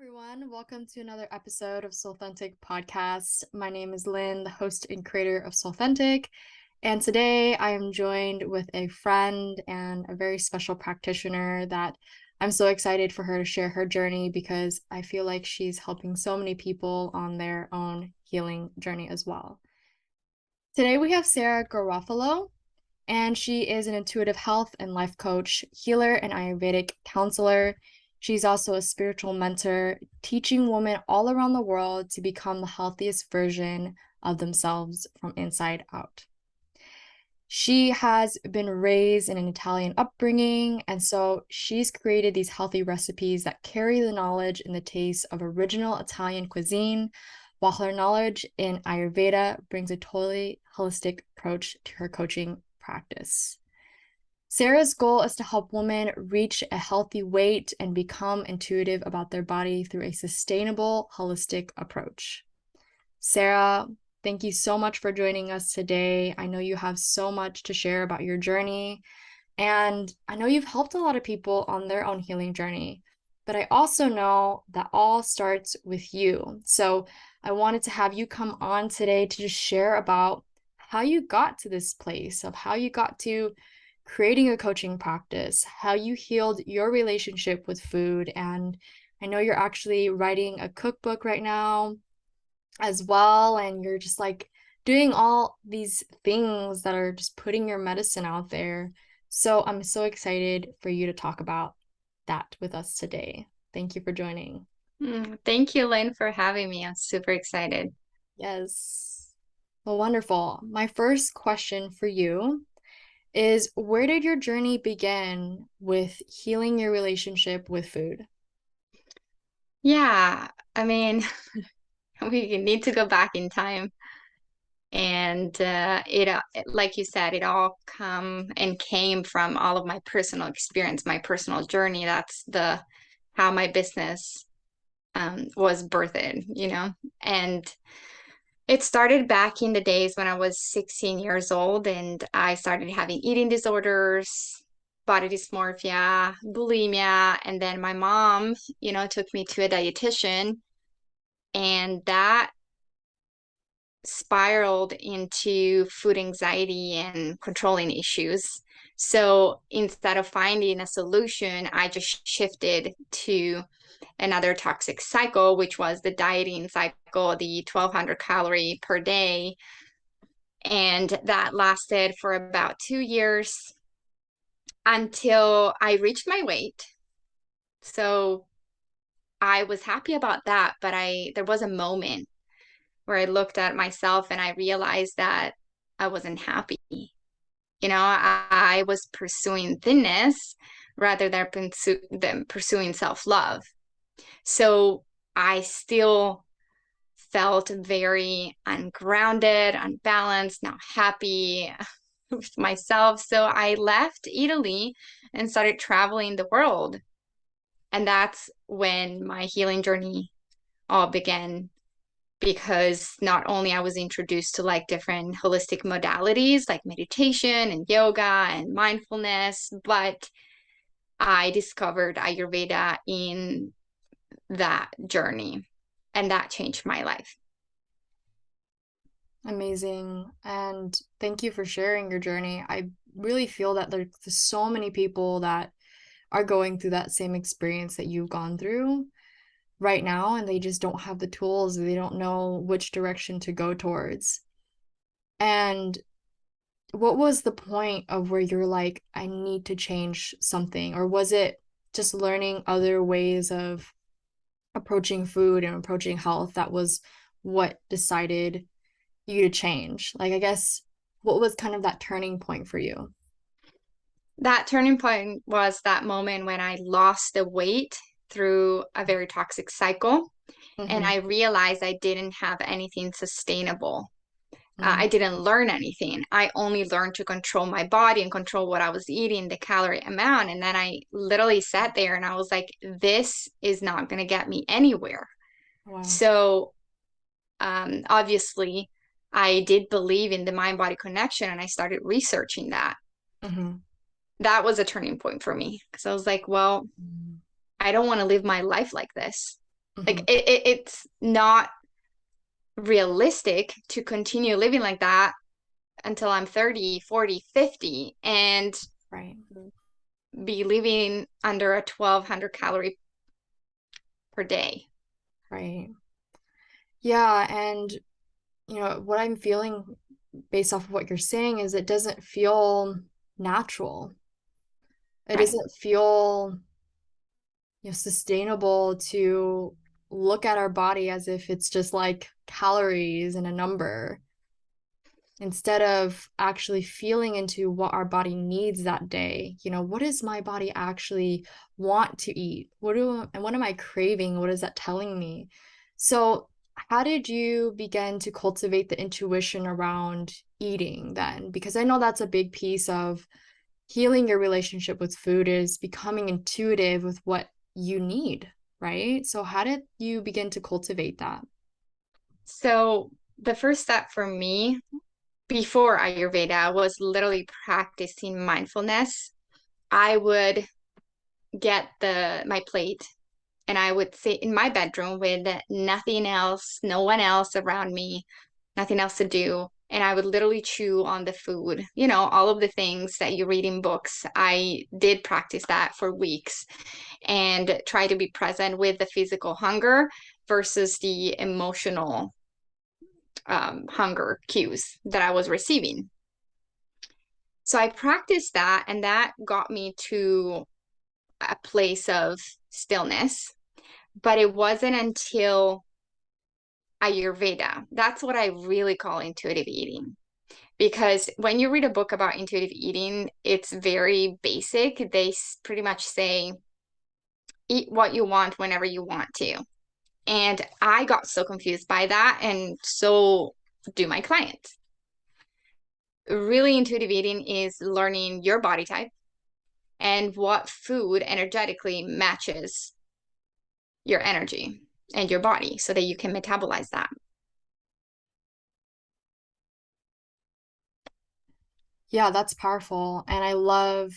Everyone, welcome to another episode of Soulthentic podcast. My name is Lynn, the host and creator of Soulthentic, and today I am joined with a friend and a very special practitioner that I'm so excited for her to share her journey because I feel like she's helping so many people on their own healing journey as well. Today we have Sara Garofalo, and she is an intuitive health and life coach, healer, and Ayurvedic counselor. She's also a spiritual mentor, teaching women all around the world to become the healthiest version of themselves from inside out. She has been raised in an Italian upbringing, and so she's created these healthy recipes that carry the knowledge and the taste of original Italian cuisine, while her knowledge in Ayurveda brings a totally holistic approach to her coaching practice. Sara's goal is to help women reach a healthy weight and become intuitive about their body through a sustainable, holistic approach. Sara, thank you so much for joining us today. I know you have so much to share about your journey, and I know you've helped a lot of people on their own healing journey, but I also know that all starts with you. So I wanted to have you come on today to just share about how you got to this place of how you got to creating a coaching practice, how you healed your relationship with food. And I know you're actually writing a cookbook right now as well. And you're just like doing all these things that are just putting your medicine out there. So I'm so excited for you to talk about that with us today. Thank you for joining. Thank you, Lynn, for having me. I'm super excited. Yes. Well, wonderful. My first question for you is, where did your journey begin with healing your relationship with food? Yeah, I mean, we need to go back in time. And like you said, it all came from all of my personal experience, my personal journey. That's the how my business was birthed. And it started back in the days when I was 16 years old and I started having eating disorders, body dysmorphia, bulimia, and then my mom, took me to a dietitian and that spiraled into food anxiety and controlling issues. So instead of finding a solution, I just shifted to another toxic cycle, which was the dieting cycle, the 1,200 calorie per day. And that lasted for about 2 years until I reached my weight. So I was happy about that, but there was a moment where I looked at myself and I realized that I wasn't happy. I was pursuing thinness rather than pursuing self-love. So I still felt very ungrounded, unbalanced, not happy with myself. So I left Italy and started traveling the world. And that's when my healing journey all began because not only I was introduced to like different holistic modalities like meditation and yoga and mindfulness, but I discovered Ayurveda in that journey and that changed my life. Amazing. And thank you for sharing your journey. I really feel that there's so many people that are going through that same experience that you've gone through right now, and they just don't have the tools, they don't know which direction to go towards. And what was the point of where you're like, I need to change something? Or was it just learning other ways of approaching food and approaching health that was what decided you to change? Like, I guess, what was kind of that turning point for you? That turning point was that moment when I lost the weight through a very toxic cycle. And Mm-hmm. I realized I didn't have anything sustainable. Mm-hmm. I didn't learn anything. I only learned to control my body and control what I was eating, the calorie amount. And then I literally sat there and I was like, this is not going to get me anywhere. Wow. So obviously, I did believe in the mind body connection and I started researching that. Mm-hmm. That was a turning point for me because I was like, well, I don't want to live my life like this. Like Hmm. it's not realistic to continue living like that until I'm 30, 40, 50 and Right. be living under a 1200 calorie per day. Right. Yeah. And, what I'm feeling based off of what you're saying is it doesn't feel natural. It Right. doesn't feel, sustainable to look at our body as if it's just like calories and a number instead of actually feeling into what our body needs that day. What does my body actually want to eat? What am I craving? What is that telling me? So, how did you begin to cultivate the intuition around eating then? Because I know that's a big piece of healing your relationship with food is becoming intuitive with what you need, right? So, how did you begin to cultivate that? So the first step for me before Ayurveda was literally practicing mindfulness. I would get the my plate and I would sit in my bedroom with nothing else, no one else around me, nothing else to do. And I would literally chew on the food, all of the things that you read in books. I did practice that for weeks and try to be present with the physical hunger versus the emotional hunger cues that I was receiving. So I practiced that, and that got me to a place of stillness. But it wasn't until Ayurveda. That's what I really call intuitive eating. Because when you read a book about intuitive eating, it's very basic. They pretty much say, eat what you want whenever you want to. And I got so confused by that, and so do my clients. Really, intuitive eating is learning your body type and what food energetically matches your energy and your body so that you can metabolize that. Yeah, that's powerful. And I love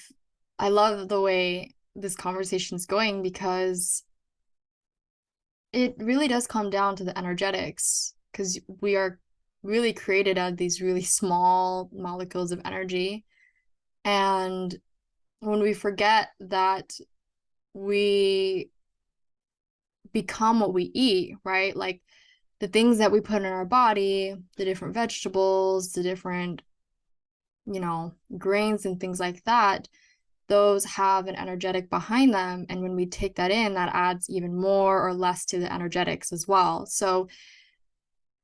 the way this conversation's going because it really does come down to the energetics because we are really created out of these really small molecules of energy. And when we forget that we become what we eat, right? Like the things that we put in our body, the different vegetables, the different, grains and things like that, those have an energetic behind them. And when we take that in, that adds even more or less to the energetics as well. So,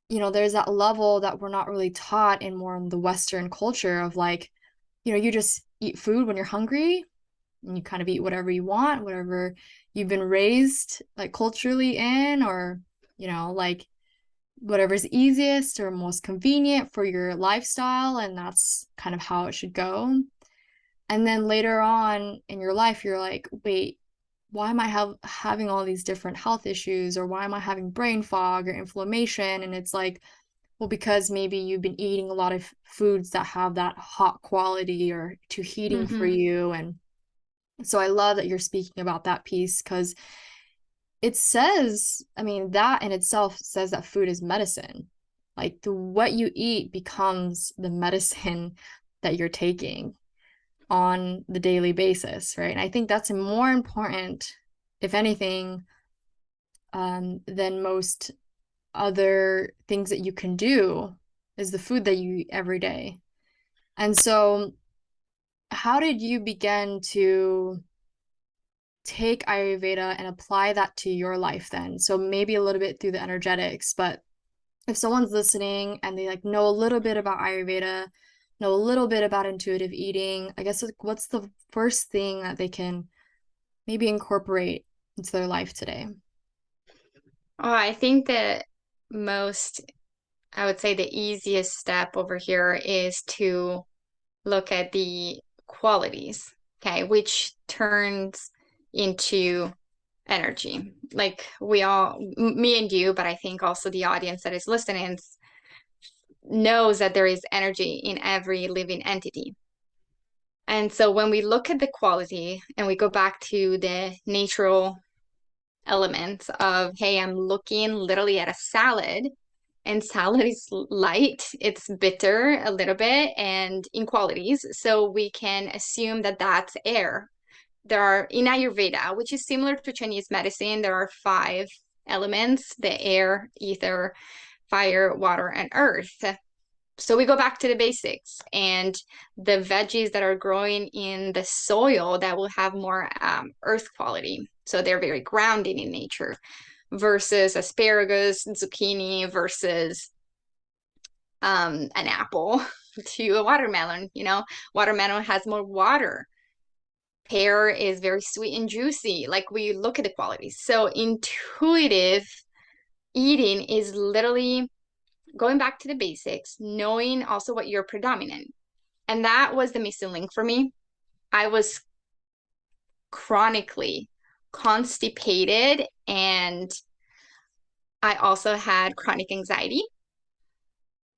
there's that level that we're not really taught in more in the Western culture of like, you just eat food when you're hungry and you kind of eat whatever you want, whatever you've been raised like culturally in, or, like whatever's easiest or most convenient for your lifestyle. And that's kind of how it should go. And then later on in your life, you're like, wait, why am I having all these different health issues? Or why am I having brain fog or inflammation? And it's like, well, because maybe you've been eating a lot of foods that have that hot quality or too heating for Mm-hmm. you. And so I love that you're speaking about that piece because it says, I mean, that in itself says that food is medicine. Like what you eat becomes the medicine that you're taking on the daily basis, right? And I think that's more important, if anything, than most other things that you can do is the food that you eat every day. And so, how did you begin to take Ayurveda and apply that to your life then? So maybe a little bit through the energetics, but if someone's listening and they like know a little bit about Ayurveda, know a little bit about intuitive eating, I guess like what's the first thing that they can maybe incorporate into their life today? Oh, I think that most, I would say the easiest step over here is to look at the qualities, okay, which turns into energy. Like we all, me and you, but I think also the audience that is listening knows that there is energy in every living entity. And so when we look at the quality and we go back to the natural elements of, hey, I'm looking literally at a salad, and salad is light, it's bitter a little bit, and in qualities. So we can assume that that's air. There are, in Ayurveda, which is similar to Chinese medicine, there are 5 elements: the air, ether, fire, water, and earth. So we go back to the basics, and the veggies that are growing in the soil that will have more earth quality. So they're very grounding in nature versus asparagus, zucchini versus an apple to a watermelon. Watermelon has more water. Pear is very sweet and juicy. Like, we look at the qualities. So intuitive eating is literally going back to the basics, knowing also what you're predominant. And that was the missing link for me. I was chronically constipated, and I also had chronic anxiety.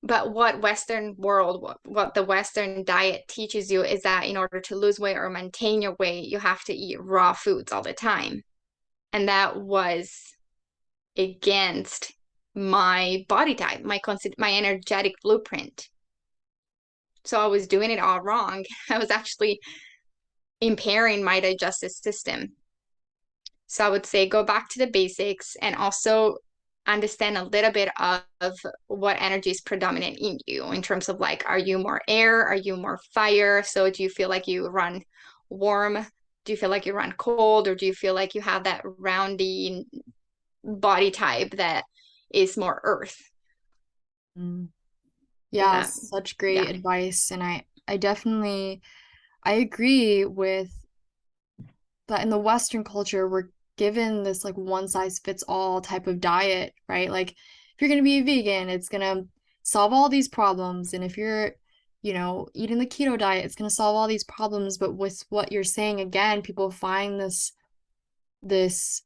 But what Western world, what the Western diet teaches you is that in order to lose weight or maintain your weight, you have to eat raw foods all the time. And that was against my body type, my energetic blueprint. So I was doing it all wrong. I was actually impairing my digestive system. So I would say go back to the basics, and also understand a little bit of what energy is predominant in you, in terms of, like, are you more air? Are you more fire? So do you feel like you run warm? Do you feel like you run cold? Or do you feel like you have that roundy body type that is more earth? Mm. Is Yeah, that, such great yeah. advice. And I definitely I agree with that. In the Western culture, we're given this like one size fits all type of diet, right? Like, if you're gonna be a vegan, it's gonna solve all these problems. And if you're, eating the keto diet, it's gonna solve all these problems. But with what you're saying, again, people find this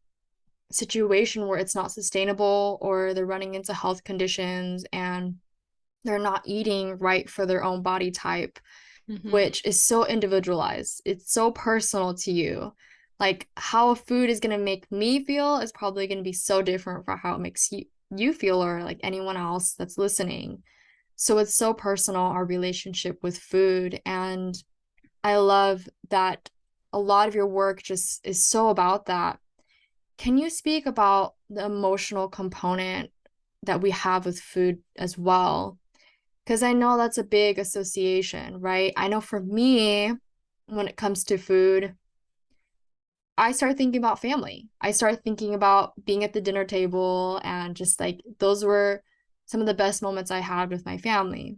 situation where it's not sustainable, or they're running into health conditions, and they're not eating right for their own body type, Mm-hmm. which is so individualized. It's so personal to you. Like, how a food is going to make me feel is probably going to be so different from how it makes you feel, or like anyone else that's listening. So it's so personal, our relationship with food. And I love that a lot of your work just is so about that. Can you speak about the emotional component that we have with food as well? Because I know that's a big association, right? I know for me, when it comes to food, I start thinking about family. I start thinking about being at the dinner table, and just like those were some of the best moments I had with my family.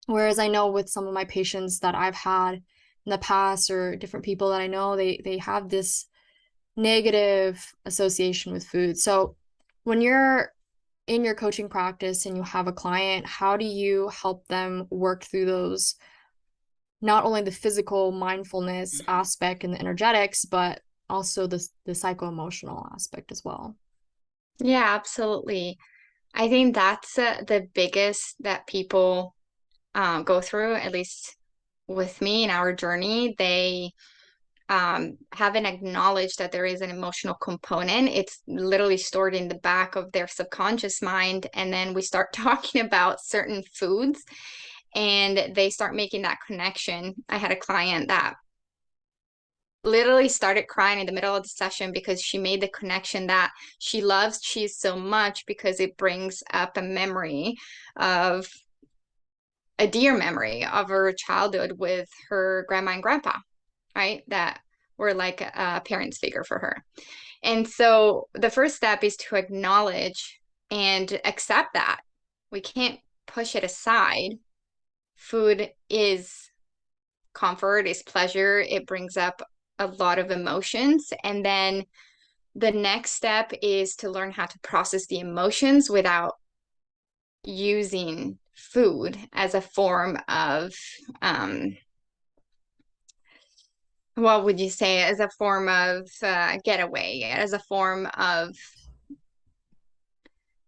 Whereas I know with some of my patients that I've had in the past, or different people that I know, they have this negative association with food. So when you're in your coaching practice and you have a client, how do you help them work through those, not only the physical mindfulness aspect and the energetics, but also the psycho-emotional aspect as well? Yeah, absolutely. I think that's the biggest that people go through, at least with me in our journey. They haven't acknowledged that there is an emotional component. It's literally stored in the back of their subconscious mind. And then we start talking about certain foods, and they start making that connection. I had a client that literally started crying in the middle of the session because she made the connection that she loves cheese so much because it brings up a memory of a dear memory of her childhood with her grandma and grandpa, right? That were like a parents figure for her. And so the first step is to acknowledge and accept that. We can't push it aside. Food is comfort, is pleasure. It brings up a lot of emotions. And then the next step is to learn how to process the emotions without using food as a form of what would you say, as a form of getaway, as a form of,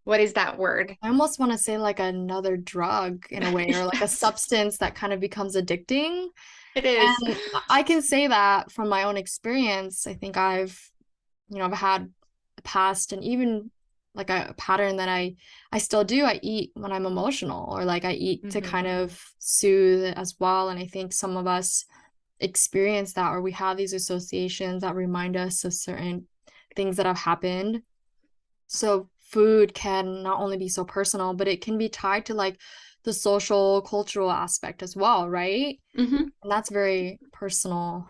what is that word? I almost want to say like another drug in a way, or like a Yes, substance that kind of becomes addicting. it is. And I can say that from my own experience. I think I've had past, and even like a pattern that I still do. I eat when I'm emotional, or like I eat to Mm-hmm. kind of soothe as well. And I think some of us experience that, or we have these associations that remind us of certain things that have happened. So food can not only be so personal, but it can be tied to like the social, cultural aspect as well, right? Mm-hmm. And that's very personal.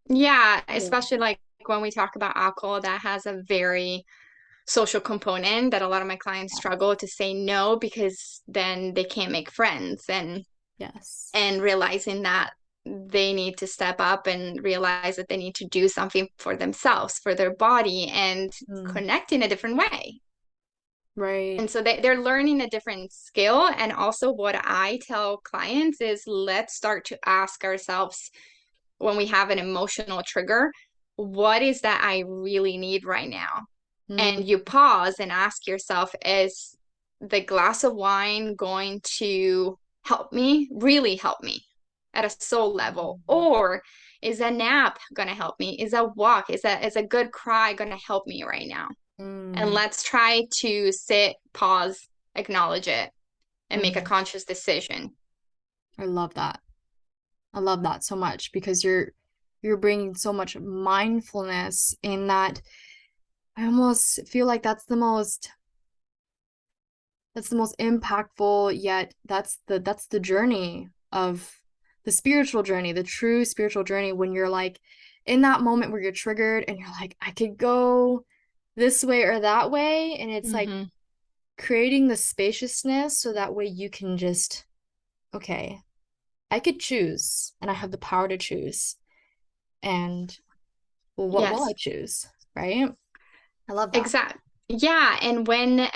Yeah, Yeah. especially like when we talk about alcohol, that has a very social component that a lot of my clients struggle to say no because then they can't make friends, Yes. and realizing that they need to step up and realize that they need to do something for themselves, for their body, and Mm, connect in a different way. right. And so they're learning a different skill. And also, what I tell clients is let's start to ask ourselves when we have an emotional trigger, what is that I really need right now? Mm, And you pause and ask yourself, is the glass of wine going to help me, really help me at a soul level? Or is a nap going to help me? Is a walk, is a good cry going to help me right now? And mm, let's try to sit, pause, acknowledge it, and make a mhm. conscious decision. I love that. I love that so much because you're bringing so much mindfulness in that. I almost feel like that's the most impactful, yet that's the journey of the spiritual journey, the true spiritual journey, when you're like in that moment where you're triggered and you're like, I could go this way or that way, and it's like Mm-hmm. creating the spaciousness so that way you can just, okay, I could choose and I have the power to choose. And well, what will I Yes. choose? Right? I love that. Exactly. Yeah, and when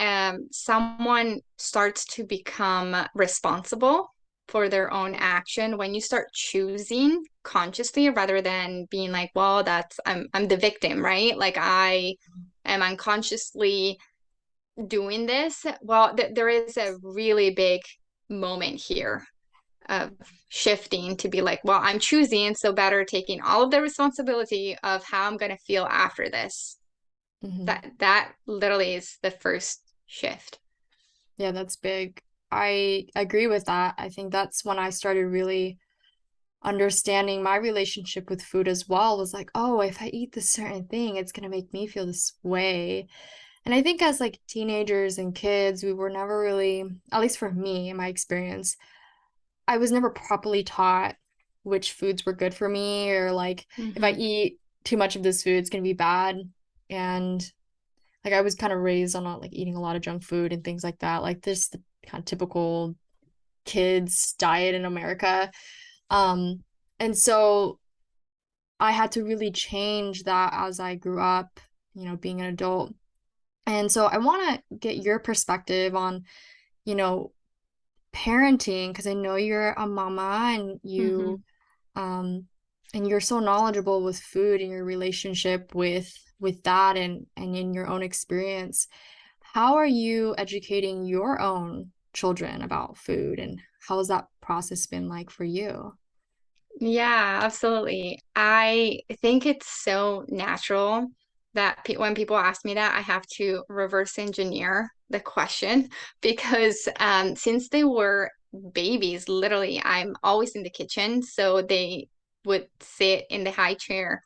someone starts to become responsible for their own action, when you start choosing consciously rather than being like, well, that's I'm the victim, right? Like I am unconsciously doing this. Well, there is a really big moment here of shifting to be like, well, I'm choosing, so better taking all of the responsibility of how I'm going to feel after this. Mhm. That literally is the first shift. Yeah, that's big. I agree with that. I think that's when I started really understanding my relationship with food as well. Was like, oh, if I eat this certain thing, it's gonna make me feel this way. And I think as like teenagers and kids, we were never really, at least for me, in my experience, I was never properly taught which foods were good for me, or like if I Mm-hmm. eat too much of this food, it's gonna be bad. And like I was kind of raised on like eating a lot of junk food and things like that. Like this the kind of typical kids diet in America. Um, and so I had to really change that as I grew up, being an adult. And so I want to get your perspective on, you know, parenting, because I know you're a mama and Mm-hmm. um you're so knowledgeable with food and your relationship with that and in your own experience. How are you educating your own children about food, and how has that process been like for you? Yeah, absolutely. I think it's so natural that pe when people ask me that, I have to reverse engineer the question because since they were babies, literally, I'm always in the kitchen. So they would sit in the high chair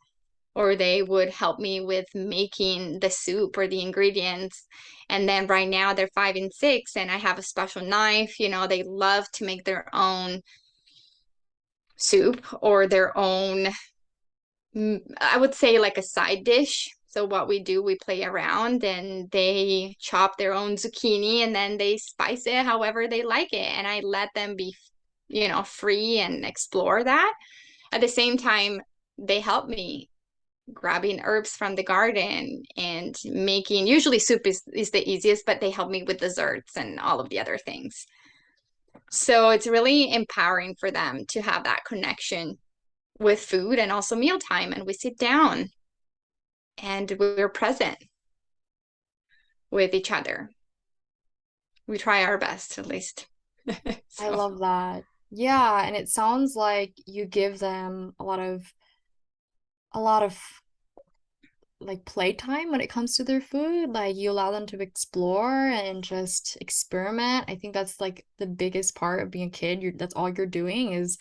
or they would help me with making the soup or the ingredients. And then right now they're 5 and 6, and I have a special knife. They love to make their own soup or their own, I would say like a side dish. So what we do, we play around and they chop their own zucchini and then they spice it however they like it. And I let them be, free and explore that. At the same time, they help me grabbing herbs from the garden and making, usually soup is the easiest, but they help me with desserts and all of the other things. So it's really empowering for them to have that connection with food and also mealtime. And we sit down and we're present with each other. We try our best, at least. I So, love that. Yeah, and it sounds like you give them a lot of like playtime when it comes to their food. Like you allow them to explore and just experiment. I think that's like the biggest part of being a kid. That's all you're doing is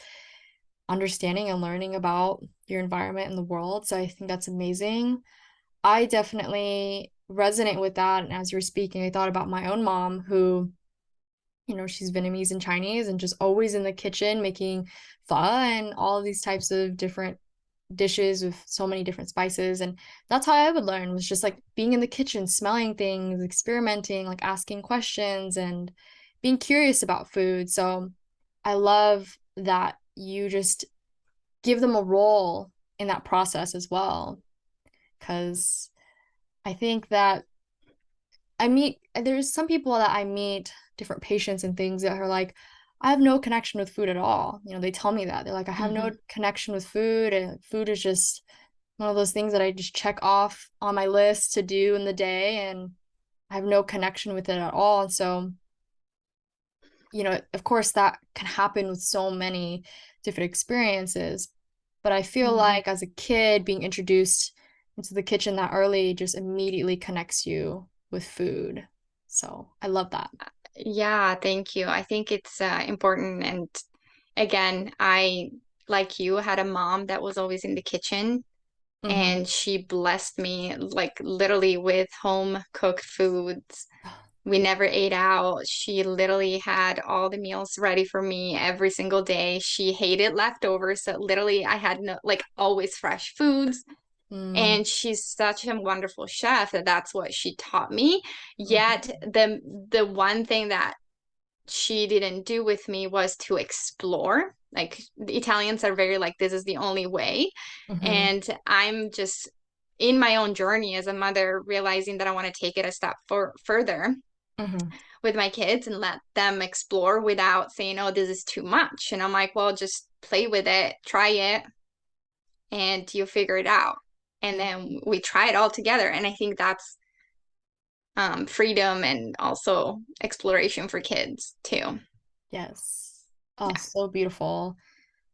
understanding and learning about your environment and the world. So I think that's amazing. I definitely resonate with that. And as you were speaking, I thought about my own mom who, she's Vietnamese and Chinese and just always in the kitchen making pho and all of these types of different dishes with so many different spices. And that's how I would learn, was just like being in the kitchen, smelling things, experimenting, like asking questions and being curious about food. So I love that you just give them a role in that process as well. Because I think that there's some people that I meet, different patients and things that are like, I have no connection with food at all. They tell me that. They're like, I have no Mm-hmm. connection with food, and food is just one of those things that I just check off on my list to do in the day, and I have no connection with it at all. And so, of course, that can happen with so many different experiences. But I feel Mm-hmm. like as a kid, being introduced into the kitchen that early just immediately connects you with food. So I love that. Yeah, thank you. I think it's important. And again, I, like you, had a mom that was always in the kitchen, Mm-hmm. and she blessed me like literally with home cooked foods. We never ate out. She literally had all the meals ready for me every single day. She hated leftovers, so literally I had no, like, always fresh foods. Mm-hmm. And she's such a wonderful chef that that's what she taught me. Yet Mm-hmm. the one thing that she didn't do with me was to explore. Like, the Italians are very like, this is the only way. Mm-hmm. And I'm just in my own journey as a mother, realizing that I want to take it a step further Mm-hmm. with my kids and let them explore without saying, oh, this is too much. And I'm like, well, just play with it, try it, and you'll figure it out. And Yeah. then we try it all together. And I think that's freedom and also exploration for kids too. Yes. Oh, Yeah. so beautiful.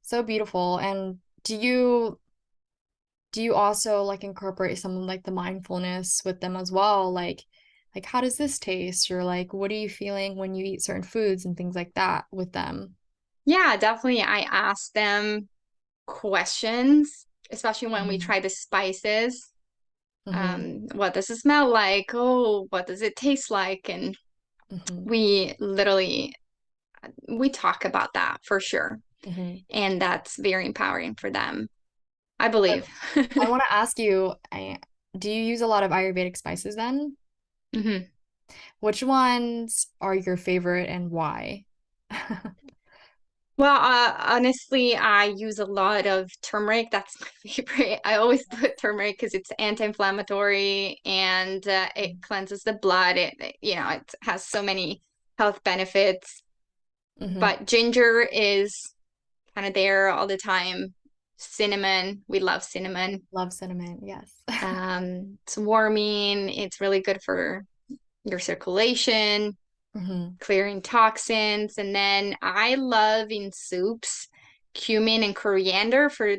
So beautiful. And do you also like incorporate some like the mindfulness with them as well? Like how does this taste? Or like what are you feeling when you eat certain foods and things like that with them? Yeah, definitely. I ask them questions, especially when we Mm-hmm. try the spices. Mm-hmm. What does it smell like? Oh, what does it taste like? And Mm-hmm. we literally we talk about that for sure. Mm-hmm. And that's very empowering for them, I believe. I want to ask you, do you use a lot of Ayurvedic spices then? hmm Which ones are your favorite and why? Well, honestly, I use a lot of turmeric. That's my favorite. I always put turmeric because it's anti-inflammatory and it cleanses the blood. It has so many health benefits. Mm-hmm. But ginger is kind of there all the time. Cinnamon, we love cinnamon. Love cinnamon, yes. It's warming. It's really good for your circulation, Mm-hmm. clearing toxins. And then I love in soups cumin and coriander for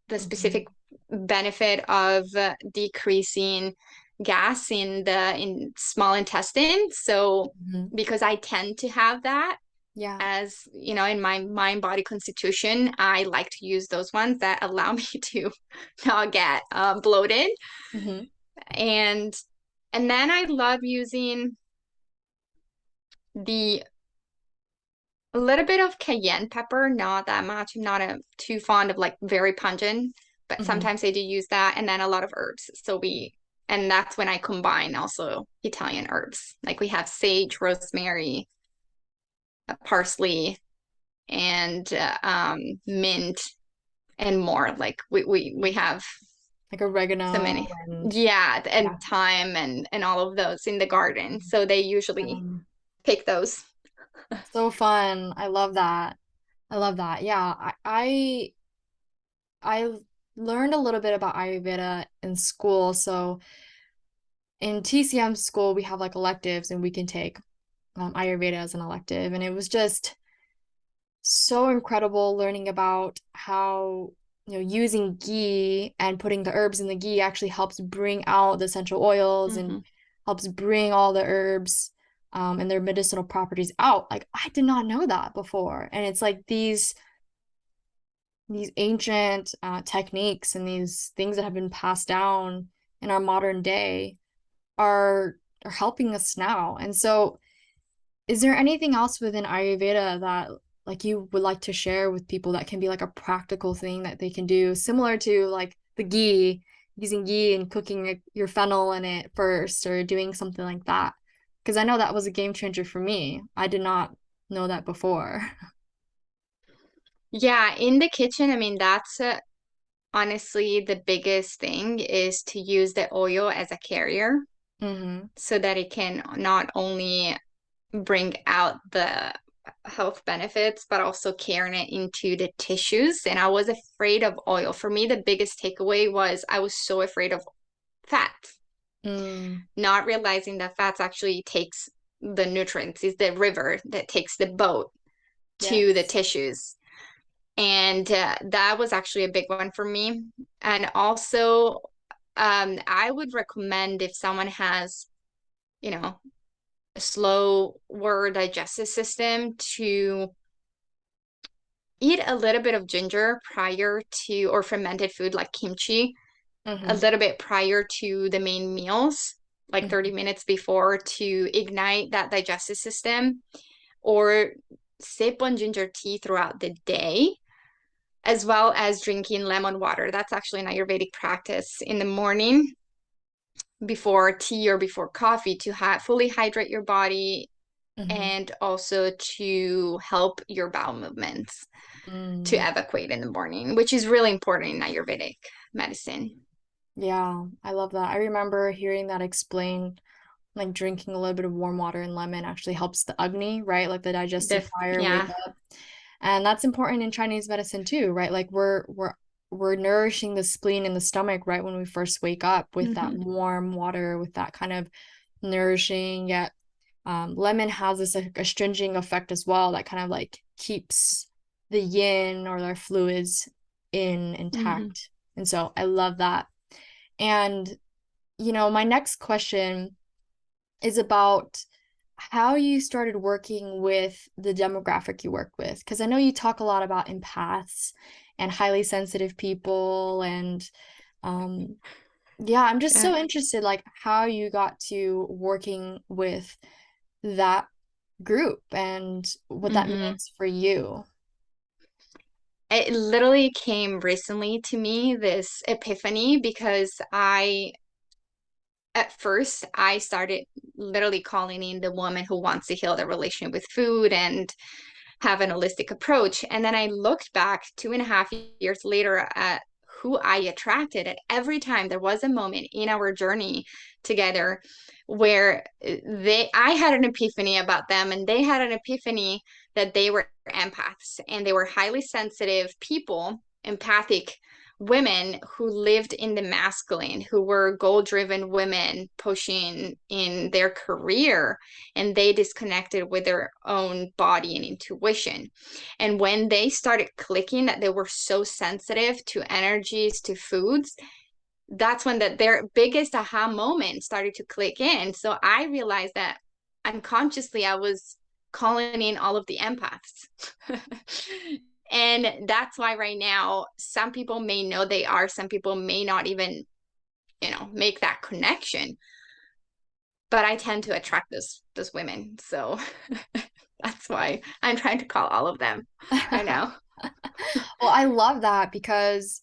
the Mm-hmm. specific benefit of decreasing gas in small intestine. So Mm-hmm. because I tend to have that, Yeah. as you know, in my mind body constitution, I like to use those ones that allow me to not get bloated. Mm-hmm. and and then I love using the a little bit of cayenne pepper, not that much. I'm not too fond of like very pungent, but Mm-hmm. sometimes I do use that, and then a lot of herbs. And that's when I combine also Italian herbs. Like we have sage, rosemary, parsley, and mint, and more. Like we have Like so oregano many. and Yeah, yeah. and thyme and all of those in the garden. So they usually Um, pick those. so fun. I love that. I love that. Yeah. I learned a little bit about Ayurveda in school. So in TCM school, we have like electives and we can take Ayurveda as an elective. And it was just so incredible learning about how using ghee and putting the herbs in the ghee actually helps bring out the essential oils and Mm-hmm. helps bring all the herbs and their medicinal properties out. Like I did not know that before. And it's like these ancient techniques and these things that have been passed down in our modern day are helping us now. And so is there anything else within Ayurveda that like you would like to share with people that can be like a practical thing that they can do, similar to like the ghee, using ghee and cooking your fennel in it first or doing something like that? Because I know that was a game changer for me. I did not know that before. Yeah, in the kitchen, I mean, that's honestly the biggest thing is to use the oil as a carrier Mm-hmm. so that it can not only bring out the health benefits, but also carrying it into the tissues. And I was afraid of oil. For me, the biggest takeaway was I was so afraid of fat, Mm, not realizing that fats actually takes the nutrients, is the river that takes the boat to the yes. tissues. And that was actually a big one for me. And also, I would recommend if someone has, you know, a slower digestive system to eat a little bit of ginger prior to, or fermented food like kimchi, a Mm-hmm. little bit prior to the main meals, like 30 Mm-hmm. minutes before to ignite that digestive system, or sip on ginger tea throughout the day, as well as drinking lemon water. That's actually an Ayurvedic practice in the morning before tea or before coffee to fully hydrate your body Mm-hmm. and also to help your bowel movements to Mm. evacuate in the morning, which is really important in Ayurvedic medicine. Yeah, I love that. I remember hearing that explained, like drinking a little bit of warm water and lemon actually helps the Agni, right? Like the digestive fire wake Yeah. up. And that's important in Chinese medicine too, right? Like we're nourishing the spleen and the stomach right when we first wake up with that Hmm. warm water, with that kind of nourishing yet lemon has this like, astringent effect as well that kind of like keeps the yin or their fluids in Hmm. intact. And so I love that. And my next question is about how you started working with the demographic you work with. Because I know you talk a lot about empaths and highly sensitive people. And yeah, I'm just Yeah. so interested, like, how you got to working with that group and what that Hmm. means for you. It literally came recently to me, this epiphany, because at first, I started literally calling in the woman who wants to heal their relationship with food and have an holistic approach. And then I looked back 2.5 years later at who I attracted. And every time there was a moment in our journey together where I had an epiphany about them and they had an epiphany that they were empaths and they were highly sensitive people, empathic women who lived in the masculine, who were goal driven women pushing in their career, and they disconnected with their own body and intuition. And when they started clicking that they were so sensitive to energies, to foods, that's when their biggest aha moment started to click in. So I realized that unconsciously I was calling in all of the empaths. And that's why right now some people may know they are, some people may not even, make that connection. But I tend to attract those women. So that's why I'm trying to call all of them right now. Well, I love that because,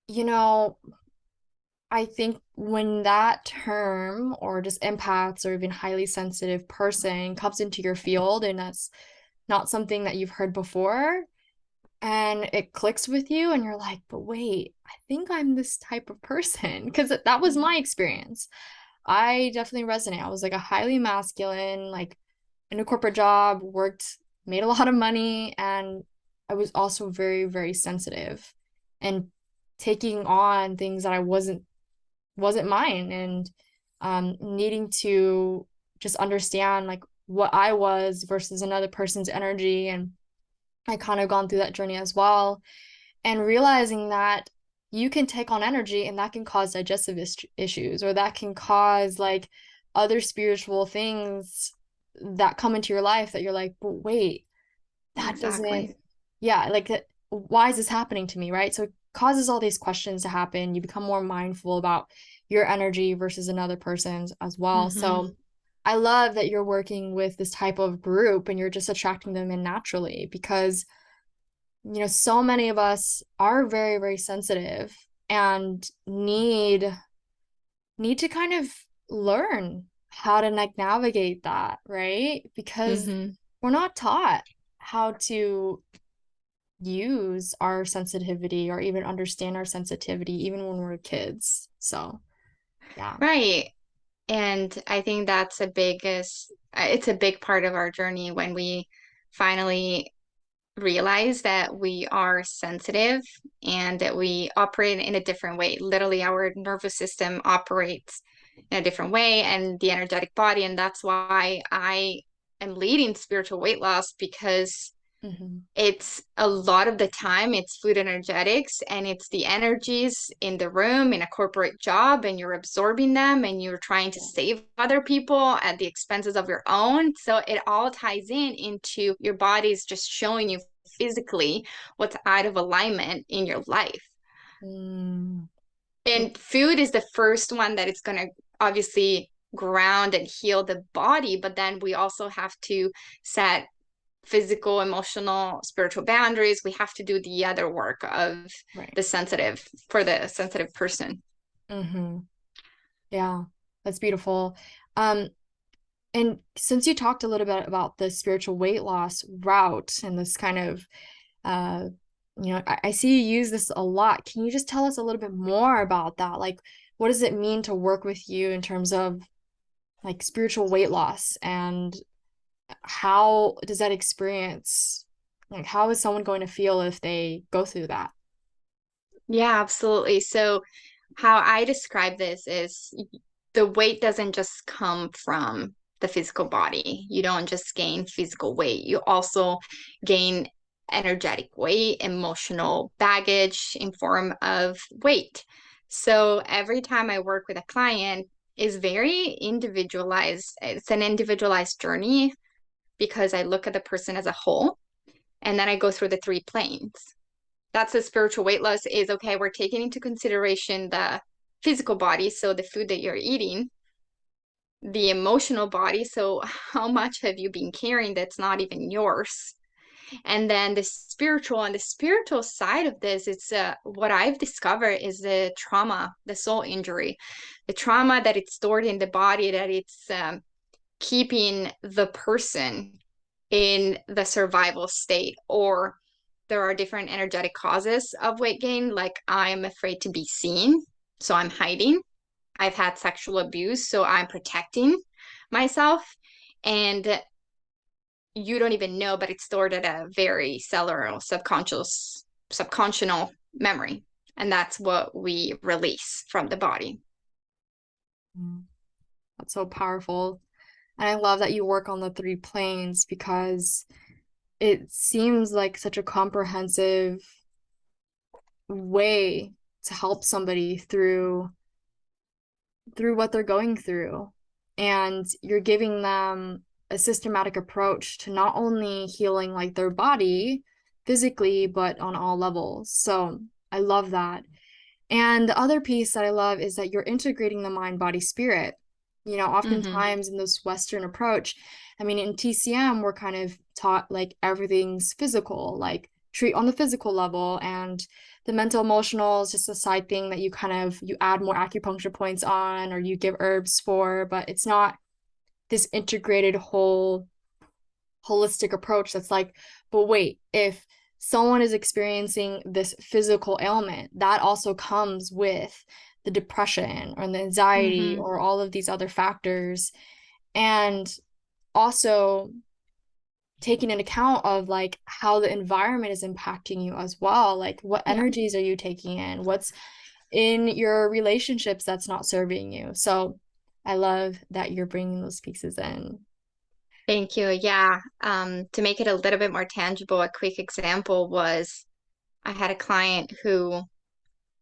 you know, I think when that term or just empaths or even highly sensitive person comes into your field and that's not something that you've heard before and it clicks with you and you're like, but wait, I think I'm this type of person because that was my experience. I definitely resonate. I was like a highly masculine, like in a corporate job, worked, made a lot of money, and I was also very, very sensitive and taking on things that I wasn't mine and needing to just understand like what I was versus another person's energy. And I kind of gone through that journey as well. and realizing that you can take on energy and that can cause digestive issues, or that can cause like other spiritual things that come into your life that you're like, but wait, that doesn't, Exactly. yeah, like why is this happening to me, right? So it causes all these questions to happen. You become more mindful about your energy versus another person's as well. Mm-hmm. So I love that you're working with this type of group and you're just attracting them in naturally, because so many of us are very, very sensitive and need to kind of learn how to like navigate that, right? Because Mm-hmm. we're not taught how to use our sensitivity or even understand our sensitivity even when we're kids. So, yeah. Right. And I think it's a big part of our journey when we finally realize that we are sensitive and that we operate in a different way. Literally, our nervous system operates in a different way and the energetic body. And that's why I am leading spiritual weight loss, because Hmm. it's a lot of the time it's food energetics, and it's the energies in the room in a corporate job, and you're absorbing them and you're trying to save other people at the expenses of your own. So it all ties into your body's just showing you physically what's out of alignment in your life. Mm. Yeah. And food is the first one that it's going to obviously ground and heal the body, but then we also have to set physical, emotional, spiritual boundaries. We have to do the other work of Right. the sensitive person. Hmm. Yeah, that's beautiful. Um, and since you talked a little bit about the spiritual weight loss route and this kind of, uh, I see you use this a lot. Can you just tell us a little bit more about that? Like, what does it mean to work with you in terms of like spiritual weight loss, and how does that experience, like, how is someone going to feel if they go through that? Yeah, absolutely. So how I describe this is the weight doesn't just come from the physical body. You don't just gain physical weight. You also gain energetic weight, emotional baggage in form of weight. So every time I work with a client is very individualized. It's an individualized journey because I look at the person as a whole, and then I go through the three planes. That's the spiritual weight loss is okay, we're taking into consideration the physical body, so the food that you're eating, the emotional body, so how much have you been carrying that's not even yours? And then the spiritual side of this, it's what I've discovered is the trauma, the soul injury, the trauma that it's stored in the body, that it's keeping the person in the survival state. Or there are different energetic causes of weight gain, like I'm afraid to be seen, so I'm hiding. I've had sexual abuse, so I'm protecting myself. And you don't even know, but it's stored at a very cellular, subconscious memory. And that's what we release from the body. Mm. That's so powerful. And I love that you work on the three planes, because it seems like such a comprehensive way to help somebody through what they're going through. And you're giving them a systematic approach to not only healing like their body physically, but on all levels. So I love that. And the other piece that I love is that you're integrating the mind, body, spirit. Mm-hmm. Oftentimes in this Western approach, I mean, in TCM, we're kind of taught like everything's physical, like treat on the physical level, and the mental emotional is just a side thing that you add more acupuncture points on, or you give herbs for, but it's not this integrated whole holistic approach that's like, but wait, if someone is experiencing this physical ailment, that also comes with the depression or the anxiety Mm-hmm. or all of these other factors. And also taking into account of like how the environment is impacting you as well. Like, what Yeah. energies are you taking in? What's in your relationships that's not serving you? So I love that you're bringing those pieces in. Thank you. Yeah. To make it a little bit more tangible, a quick example was I had a client who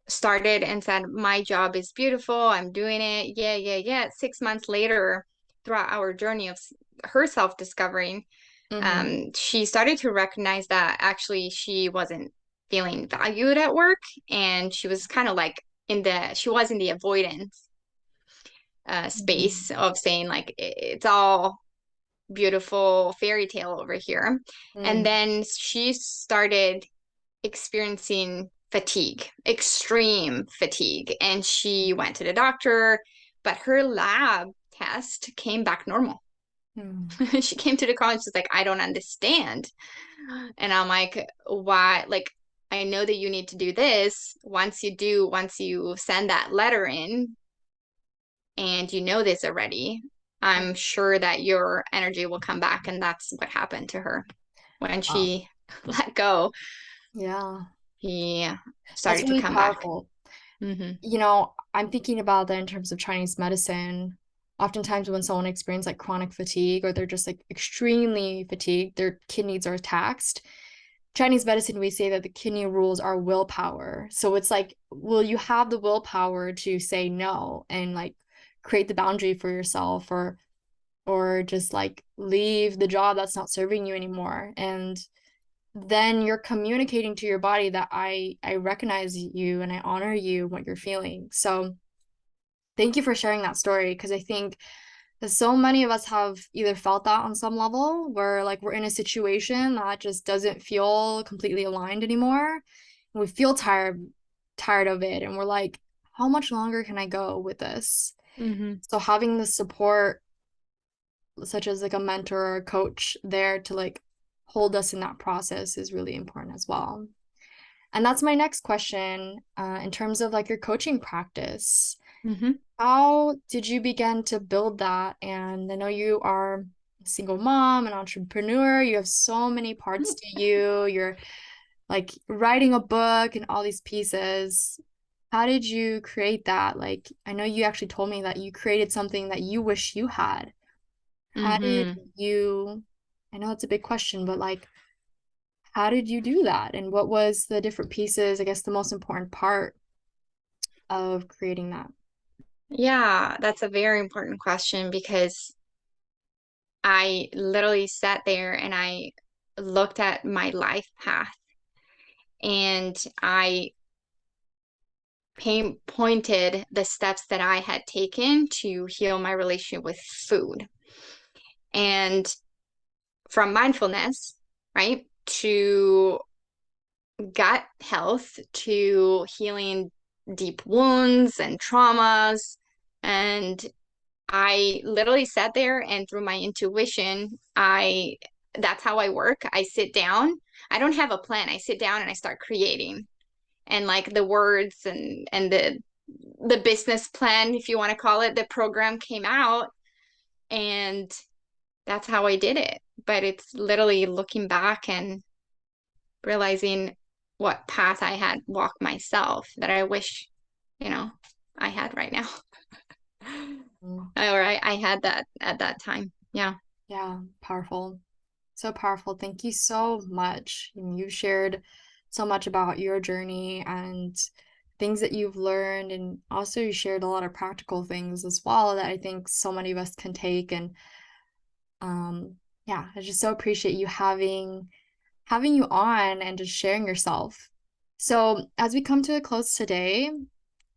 started and said, my job is beautiful. I'm doing it. Yeah, yeah, yeah. 6 months later, throughout our journey of her self-discovering, Mm-hmm. she started to recognize that actually she wasn't feeling valued at work. And she was kind of like she was in the avoidance space Mm-hmm. of saying like, it's all beautiful fairy tale over here. And Mm. then she started experiencing fatigue, extreme fatigue. And she went to the doctor, but her lab test came back normal. Mm. She came to the college, she's like, I don't understand. And I'm like, why? Like, I know that you need to do this. Once you send that letter in and you know this already, I'm sure that your energy will come back. And that's what happened to her when Wow. she let go. Yeah, He that's started to really come back. powerful. Hmm. I'm thinking about that in terms of Chinese medicine. Oftentimes, when someone experiences like chronic fatigue or they're just like extremely fatigued, their kidneys are taxed. Chinese medicine, we say that the kidney rules are willpower. So it's like, will you have the willpower to say no and like create the boundary for yourself or just like leave the job that's not serving you anymore? And then you're communicating to your body that I recognize you and I honor you what you're feeling. So thank you for sharing that story because I think that so many of us have either felt that on some level where like we're in a situation that just doesn't feel completely aligned anymore. And we feel tired of it and we're like, how much longer can I go with this? Hmm. So having the support such as like a mentor or a coach there to like hold us in that process is really important as well. And that's my next question in terms of like your coaching practice. Hmm. How did you begin to build that? And I know you are a single mom, an entrepreneur. You have so many parts to you. You're like writing a book and all these pieces. How did you create that? Like, I know you actually told me that you created something that you wish you had. How did Hmm. you, I know it's a big question, but like, how did you do that? And what was the different pieces, I guess the most important part of creating that? Yeah, that's a very important question because I literally sat there and I looked at my life path and I pointed the steps that I had taken to heal my relationship with food. And from mindfulness, right, to gut health, to healing deep wounds and traumas. And I literally sat there and through my intuition, that's how I work. I sit down. I don't have a plan. I sit down and I start creating. And like the words and the business plan, if you want to call it, the program came out and that's how I did it. But it's literally looking back and realizing what path I had walked myself that I wish, you know, I had right now. Mm. Or I had that at that time. Yeah. Yeah, powerful. So powerful. Thank you so much. You shared so much about your journey and things that you've learned, and also you shared a lot of practical things as well that I think so many of us can take. And yeah, I just so appreciate you having you on and just sharing yourself. So as we come to a close today,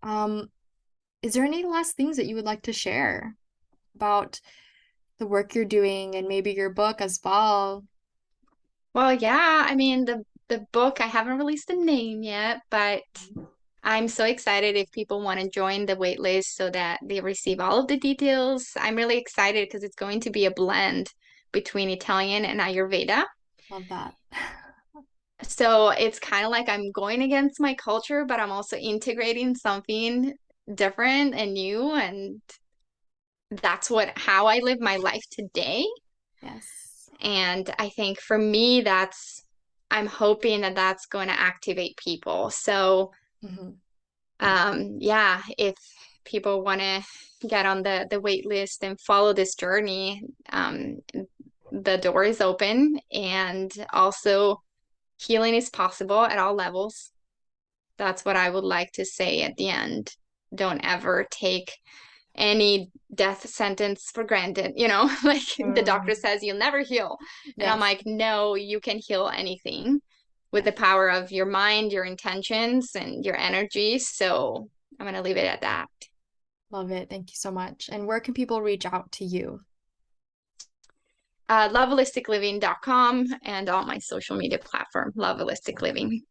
um, is there any last things that you would like to share about the work you're doing and maybe your book as well? Well, yeah, I mean the book, I haven't released the name yet, but I'm so excited if people want to join the wait list so that they receive all of the details. I'm really excited because it's going to be a blend between Italian and Ayurveda. Love that. So it's kind of like I'm going against my culture, but I'm also integrating something different and new. And that's how I live my life today. Yes. And I think for me, I'm hoping that that's going to activate people. So, Hmm. yeah, if people want to get on the wait list and follow this journey, the door is open. And also, healing is possible at all levels. That's what I would like to say at the end. Don't ever take any death sentence for granted, like the doctor Mm, says you'll never heal. And I'm yes, like, no, you can heal anything with the yes. power of your mind, your intentions, and your energy. So I'm going to leave it at that. Love it. Thank you so much. And where can people reach out to you? Loveholisticliving.com and all my social media platform, Love Holistic Living.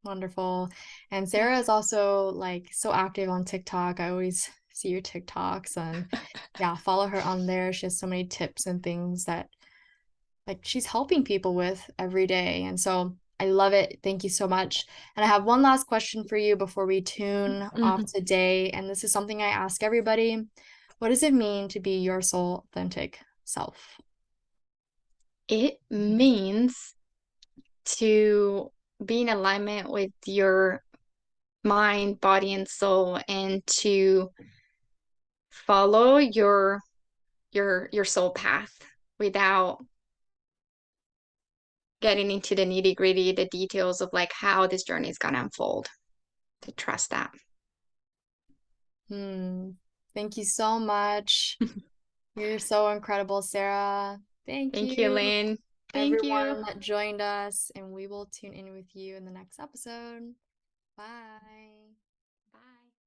Wonderful. And Yeah. Sara is also like so active on TikTok. I always see your TikToks and yeah, follow her on there. She has so many tips and things that like she's helping people with every day. And so I love it. Thank you so much. And I have one last question for you before we tune off Mhm. today. And this is something I ask everybody. What does it mean to be your soul authentic self? It means to be in alignment with your mind, body, and soul, and to follow your soul path without getting into the nitty-gritty, the details of like how this journey is gonna unfold. To trust that. Thank you so much. You're so incredible, Sara. Thank Thank you, you, Lynn. Thank you. everyone that joined us, and we will tune in with you in the next episode. Bye.